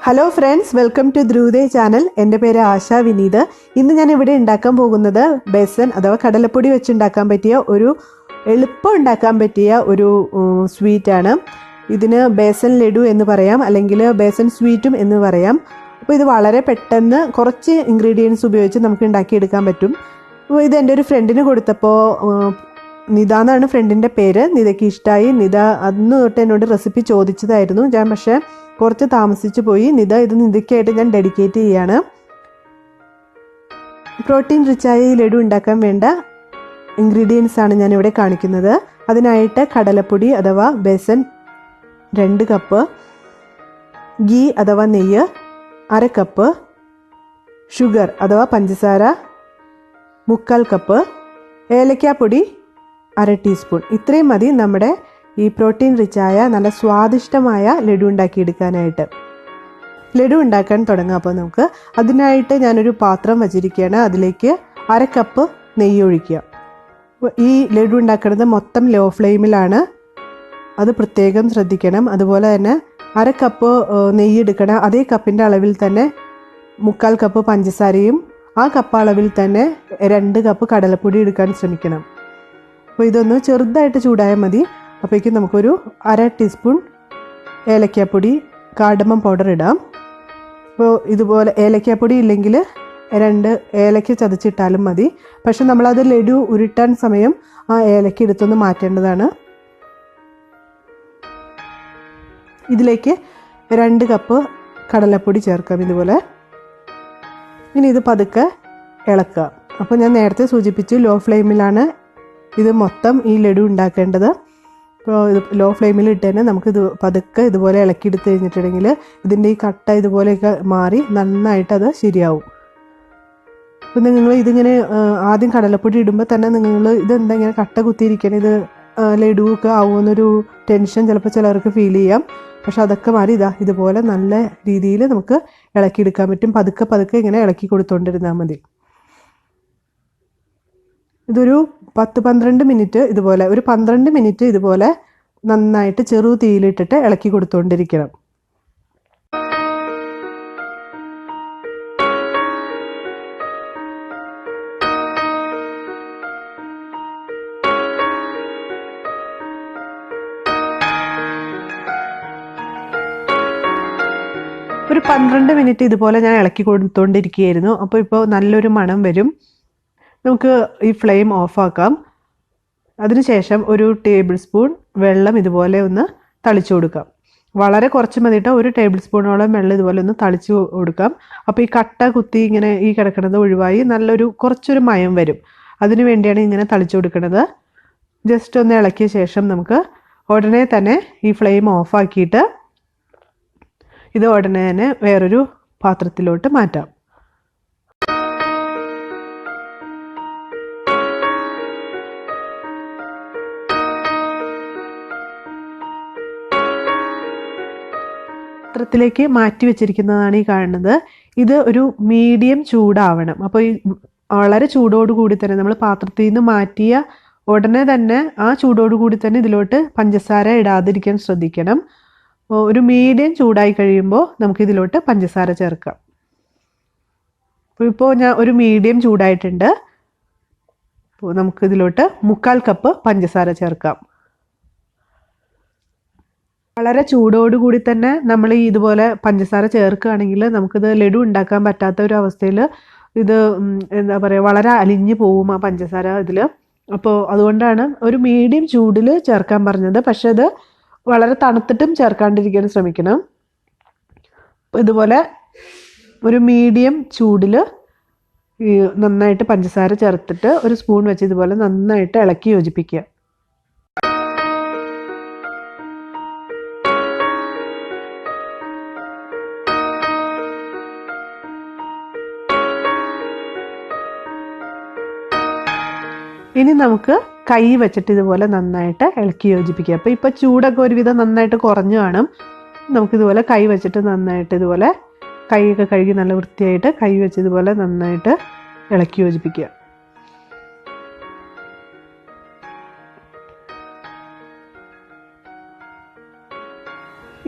Hello friends, welcome to ധ്രുവദേ channel. എൻ്റെ പേര് ആശ വിനീത്. ഇന്ന് ഞാൻ ഇവിടെ ഉണ്ടാക്കാൻ പോകുന്നത് ബേസൻ അഥവാ കടലപ്പൊടി വെച്ച് ഉണ്ടാക്കാൻ പറ്റിയ എളുപ്പം ഉണ്ടാക്കാൻ പറ്റിയ ഒരു സ്വീറ്റാണ്. ഇതിന് ബേസൻ ലഡു എന്ന് പറയാം, അല്ലെങ്കിൽ ബേസൻ സ്വീറ്റും എന്ന് പറയാം. അപ്പോൾ ഇത് വളരെ പെട്ടെന്ന് കുറച്ച് ഇൻഗ്രീഡിയൻസ് ഉപയോഗിച്ച് നമുക്ക് ഉണ്ടാക്കിയെടുക്കാൻ പറ്റും. അപ്പോൾ ഇത് എൻ്റെ ഒരു ഫ്രണ്ടിന് കൊടുത്തപ്പോൾ, നിത എന്നാണ് ഫ്രണ്ടിൻ്റെ പേര്, നിതയ്ക്ക് ഇഷ്ടമായി. നിത അന്ന് തൊട്ട് എന്നോട് റെസിപ്പി ചോദിച്ചതായിരുന്നു. ഞാൻ പക്ഷേ കുറച്ച് താമസിച്ചു പോയി. ഇത് നിതയ്ക്കായിട്ട് ഞാൻ ഡെഡിക്കേറ്റ് ചെയ്യാണ്. പ്രോട്ടീൻ റിച്ചായ ഈ ലഡു ഉണ്ടാക്കാൻ വേണ്ട ഇൻഗ്രീഡിയൻസ് ആണ് ഞാനിവിടെ കാണിക്കുന്നത്. അതിനായിട്ട് കടലപ്പൊടി അഥവാ ബേസൻ 2 കപ്പ്, ഗീ അഥവാ നെയ്യ് 1/2 കപ്പ്, ഷുഗർ അഥവാ പഞ്ചസാര 3/4 കപ്പ്, ഏലക്കാപ്പൊടി 1/2 ടീസ്പൂൺ. ഇത്രയും മതി നമ്മുടെ ഈ പ്രോട്ടീൻ റിച്ചായ നല്ല സ്വാദിഷ്ടമായ ലഡു ഉണ്ടാക്കിയെടുക്കാനായിട്ട്. ലഡു ഉണ്ടാക്കാൻ തുടങ്ങാം. അപ്പോൾ നമുക്ക് അതിനായിട്ട് ഞാനൊരു പാത്രം വച്ചിരിക്കുകയാണ്. അതിലേക്ക് 1/2 കപ്പ് നെയ്യ് ഒഴിക്കുക. ഈ ലഡു ഉണ്ടാക്കുന്നത് മൊത്തം ലോ ഫ്ലെയിമിലാണ്, അത് പ്രത്യേകം ശ്രദ്ധിക്കണം. അതുപോലെ തന്നെ 1/2 കപ്പ് നെയ്യ് എടുക്കണം. അതേ കപ്പിൻ്റെ അളവിൽ തന്നെ 3/4 കപ്പ് പഞ്ചസാരയും ആ കപ്പ് അളവിൽ തന്നെ 2 കപ്പ് കടലപ്പൊടി എടുക്കാൻ ശ്രമിക്കണം. അപ്പോൾ ഇതൊന്ന് ചെറുതായിട്ട് ചൂടായാൽ മതി. അപ്പോഴേക്കും നമുക്കൊരു 1/2 ടീസ്പൂൺ ഏലക്കാപ്പൊടി, കാർഡമം പൗഡർ ഇടാം. അപ്പോൾ ഇതുപോലെ ഏലക്കാപ്പൊടി ഇല്ലെങ്കിൽ 2 ഏലക്ക ചതച്ചിട്ടാലും മതി. പക്ഷെ നമ്മളത് ലഡു ഉരുട്ടാൻ സമയം ആ ഏലക്ക എടുത്തൊന്ന് മാറ്റേണ്ടതാണ്. ഇതിലേക്ക് 2 കപ്പ് കടലപ്പൊടി ചേർക്കാം ഇതുപോലെ. ഇനി ഇത് പതുക്കെ ഇളക്കുക. അപ്പോൾ ഞാൻ നേരത്തെ സൂചിപ്പിച്ചു, ലോ ഫ്ലെയിമിലാണ് ഇത് മൊത്തം ഈ ലഡു ഉണ്ടാക്കേണ്ടത്. അപ്പോൾ ഇത് ലോ ഫ്ലെയിമിൽ ഇട്ട് തന്നെ നമുക്കിത് പതുക്കെ ഇതുപോലെ ഇളക്കിയെടുത്ത് കഴിഞ്ഞിട്ടുണ്ടെങ്കിൽ ഇതിൻ്റെ ഈ കട്ട ഇതുപോലെയൊക്കെ മാറി നന്നായിട്ട് അത് ശരിയാവും. അപ്പോൾ നിങ്ങൾ ഇതിങ്ങനെ ആദ്യം കടലപ്പൊടി ഇടുമ്പോൾ തന്നെ നിങ്ങൾ ഇതെന്താ ഇങ്ങനെ കട്ട കുത്തിയിരിക്കണം, ഇത് ലഡു ഒക്കെ ആവുമെന്നൊരു ടെൻഷൻ ചിലപ്പോൾ ചിലർക്ക് ഫീൽ ചെയ്യാം. പക്ഷെ അതൊക്കെ മാറി ഇതുപോലെ നല്ല രീതിയിൽ നമുക്ക് ഇളക്കിയെടുക്കാൻ പറ്റും. പതുക്കെ പതുക്കെ ഇങ്ങനെ ഇളക്കി കൊടുത്തുകൊണ്ടിരുന്നാൽ മതി. ഇതൊരു 10-12 മിനിറ്റ് ഇതുപോലെ, ഒരു 12 മിനിറ്റ് ഇതുപോലെ നന്നായിട്ട് ചെറു തീയിലിട്ടിട്ട് ഇളക്കി കൊടുത്തുകൊണ്ടിരിക്കണം. ഒരു 12 മിനിറ്റ് ഇതുപോലെ ഞാൻ ഇളക്കി കൊടുത്തുകൊണ്ടിരിക്കുകയായിരുന്നു. അപ്പോൾ ഇപ്പോൾ നല്ലൊരു മണം വരും. നമുക്ക് ഈ ഫ്ലെയിം ഓഫാക്കാം. അതിനുശേഷം ഒരു ടേബിൾ സ്പൂൺ വെള്ളം ഇതുപോലെ ഒന്ന് തളിച്ചു കൊടുക്കാം. വളരെ കുറച്ച് മതി കേട്ടോ. ഒരു ടേബിൾ സ്പൂണോളം വെള്ളം ഇതുപോലെ ഒന്ന് തളിച്ചു കൊടുക്കാം. അപ്പോൾ ഈ കട്ട കുത്തി ഇങ്ങനെ ഈ കിടക്കുന്നത് ഒഴിവായി കുറച്ചൊരു മയം വരും. അതിനു വേണ്ടിയാണ് ഇങ്ങനെ തളിച്ചു കൊടുക്കുന്നത്. ജസ്റ്റ് ഒന്ന് ഇളക്കിയ ശേഷം നമുക്ക് ഉടനെ തന്നെ ഈ ഫ്ലെയിം ഓഫാക്കിയിട്ട് ഇത് ഉടനെ തന്നെ വേറൊരു പാത്രത്തിലോട്ട് മാറ്റാം. പാത്രത്തിലേക്ക് മാറ്റി വെച്ചിരിക്കുന്നതാണ് ഈ കാണുന്നത്. ഇത് ഒരു മീഡിയം ചൂടാവണം. അപ്പോൾ ഈ വളരെ ചൂടോടുകൂടി തന്നെ നമ്മൾ പാത്രത്തിൽ നിന്ന് മാറ്റിയ ഉടനെ തന്നെ ആ ചൂടോടുകൂടി തന്നെ ഇതിലോട്ട് പഞ്ചസാര ഇടാതിരിക്കാൻ ശ്രദ്ധിക്കണം. ഒരു മീഡിയം ചൂടായി കഴിയുമ്പോൾ നമുക്കിതിലോട്ട് പഞ്ചസാര ചേർക്കാം. ഇപ്പോൾ ഞാൻ ഒരു മീഡിയം ചൂടായിട്ടുണ്ട്. അപ്പോൾ നമുക്കിതിലോട്ട് 3/4 കപ്പ് പഞ്ചസാര ചേർക്കാം. വളരെ ചൂടോടുകൂടി തന്നെ നമ്മൾ ഇതുപോലെ പഞ്ചസാര ചേർക്കുകയാണെങ്കിൽ നമുക്കിത് ലഡു ഉണ്ടാക്കാൻ പറ്റാത്ത ഒരു അവസ്ഥയിൽ ഇത് എന്താ പറയുക, വളരെ അലിഞ്ഞു പോവും ആ പഞ്ചസാര ഇതിൽ. അപ്പോൾ അതുകൊണ്ടാണ് ഒരു മീഡിയം ചൂടിൽ ചേർക്കാൻ പറഞ്ഞത്. പക്ഷെ അത് വളരെ തണുത്തിട്ടും ചേർക്കാണ്ടിരിക്കാൻ ശ്രമിക്കണം. ഇതുപോലെ ഒരു മീഡിയം ചൂടിൽ നന്നായിട്ട് പഞ്ചസാര ചേർത്തിട്ട് ഒരു സ്പൂൺ വെച്ച് ഇതുപോലെ നന്നായിട്ട് ഇളക്കി യോജിപ്പിക്കുക. ഇനി നമുക്ക് കൈ വെച്ചിട്ട് ഇതുപോലെ നന്നായിട്ട് ഇളക്കി യോജിപ്പിക്കുക. അപ്പോൾ ഇപ്പോൾ ചൂടൊക്കെ ഒരുവിധം നന്നായിട്ട് കുറഞ്ഞു കാണും. നമുക്കിതുപോലെ കൈ വെച്ചിട്ട് നന്നായിട്ട് ഇതുപോലെ കൈയൊക്കെ കഴുകി നല്ല വൃത്തിയായിട്ട് കൈ വെച്ച് ഇതുപോലെ നന്നായിട്ട് ഇളക്കി യോജിപ്പിക്കുക.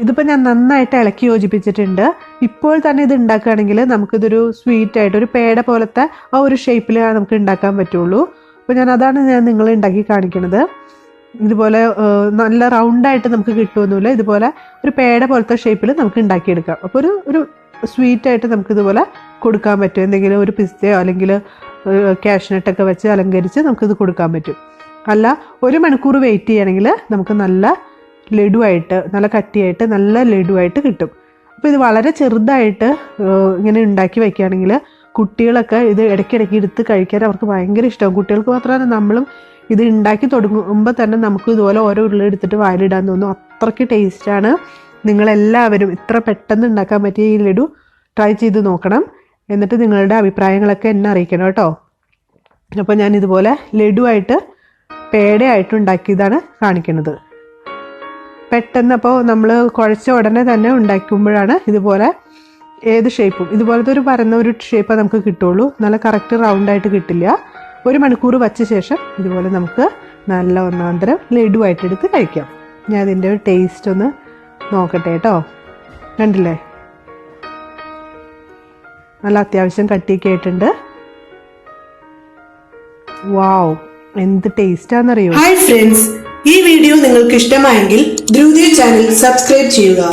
ഇതിപ്പോൾ ഞാൻ നന്നായിട്ട് ഇളക്കി യോജിപ്പിച്ചിട്ടുണ്ട്. ഇപ്പോൾ തന്നെ ഇത് ഉണ്ടാക്കുകയാണെങ്കിൽ നമുക്കിതൊരു സ്വീറ്റ് ആയിട്ട് ഒരു പേട പോലത്തെ ആ ഒരു ഷേപ്പിൽ നമുക്ക് ഉണ്ടാക്കാൻ പറ്റുള്ളൂ. അപ്പോൾ അതാണ് ഞാൻ നിങ്ങളെ ഉണ്ടാക്കി കാണിക്കുന്നത്. ഇതുപോലെ നല്ല റൗണ്ടായിട്ട് നമുക്ക് കിട്ടുമൊന്നുമില്ല, ഇതുപോലെ ഒരു പേട പോലത്തെ ഷേപ്പിൽ നമുക്ക് ഉണ്ടാക്കിയെടുക്കാം. അപ്പോൾ ഒരു സ്വീറ്റായിട്ട് നമുക്കിതുപോലെ കൊടുക്കാൻ പറ്റും. എന്തെങ്കിലും ഒരു പിസ്തയോ അല്ലെങ്കിൽ കാഷ്നട്ടൊക്കെ വെച്ച് അലങ്കരിച്ച് നമുക്കിത് കൊടുക്കാൻ പറ്റും. അല്ല 1 മണിക്കൂർ വെയിറ്റ് ചെയ്യുകയാണെങ്കിൽ നമുക്ക് നല്ല ലഡുവായിട്ട്, നല്ല കട്ടിയായിട്ട്, നല്ല ലഡുവായിട്ട് കിട്ടും. അപ്പോൾ ഇത് വളരെ ചെറുതായിട്ട് ഇങ്ങനെ ഉണ്ടാക്കി വയ്ക്കുകയാണെങ്കിൽ കുട്ടികളൊക്കെ ഇത് ഇടയ്ക്കിടയ്ക്ക് എടുത്ത് കഴിക്കാൻ അവർക്ക് ഭയങ്കര ഇഷ്ടമാകും. കുട്ടികൾക്ക് മാത്രമല്ല, നമ്മളും ഇത് ഉണ്ടാക്കി തുടങ്ങുമ്പോൾ തന്നെ നമുക്ക് ഇതുപോലെ ഓരോ ഉരുള എടുത്തിട്ട് വായിലിടാൻ തോന്നും. അത്രയ്ക്ക് ടേസ്റ്റാണ്. നിങ്ങളെല്ലാവരും ഇത്ര പെട്ടെന്ന് ഉണ്ടാക്കാൻ പറ്റിയ ഈ ലഡു ട്രൈ ചെയ്ത് നോക്കണം. എന്നിട്ട് നിങ്ങളുടെ അഭിപ്രായങ്ങളൊക്കെ എന്നെ അറിയിക്കണം കേട്ടോ. അപ്പോൾ ഞാൻ ഇതുപോലെ ലഡുവായിട്ട് പേടയായിട്ട് ഉണ്ടാക്കിയതാണ് കാണിക്കുന്നത്. പെട്ടെന്ന് അപ്പോൾ നമ്മൾ കുഴച്ച ഉടനെ തന്നെ ഉണ്ടാക്കുമ്പോഴാണ് ഇതുപോലെ ഏത് ഷേപ്പും ഇതുപോലത്തെ ഒരു പരന്ന ഒരു ഷേപ്പ് നമുക്ക് കിട്ടുള്ളൂ. നല്ല കറക്റ്റ് റൗണ്ടായിട്ട് കിട്ടില്ല. 1 മണിക്കൂർ വച്ച ശേഷം ഇതുപോലെ നമുക്ക് നല്ല ഒന്നാന്തരം ലഡുവായിട്ട് എടുത്ത് കഴിക്കാം. ഞാൻ അതിൻ്റെ ഒരു ടേസ്റ്റ് ഒന്ന് നോക്കട്ടെ കേട്ടോ. കണ്ടില്ലേ, നല്ല അത്യാവശ്യം കട്ടിയൊക്കെ ആയിട്ടുണ്ട്. വാവ്, എന്ത് ടേസ്റ്റാണെന്നറിയോ. ഹായ് ഫ്രണ്ട്സ്, ഈ വീഡിയോ നിങ്ങൾക്ക് ഇഷ്ടമായെങ്കിൽ ധ്രുവ ചാനൽ സബ്സ്ക്രൈബ് ചെയ്യുക.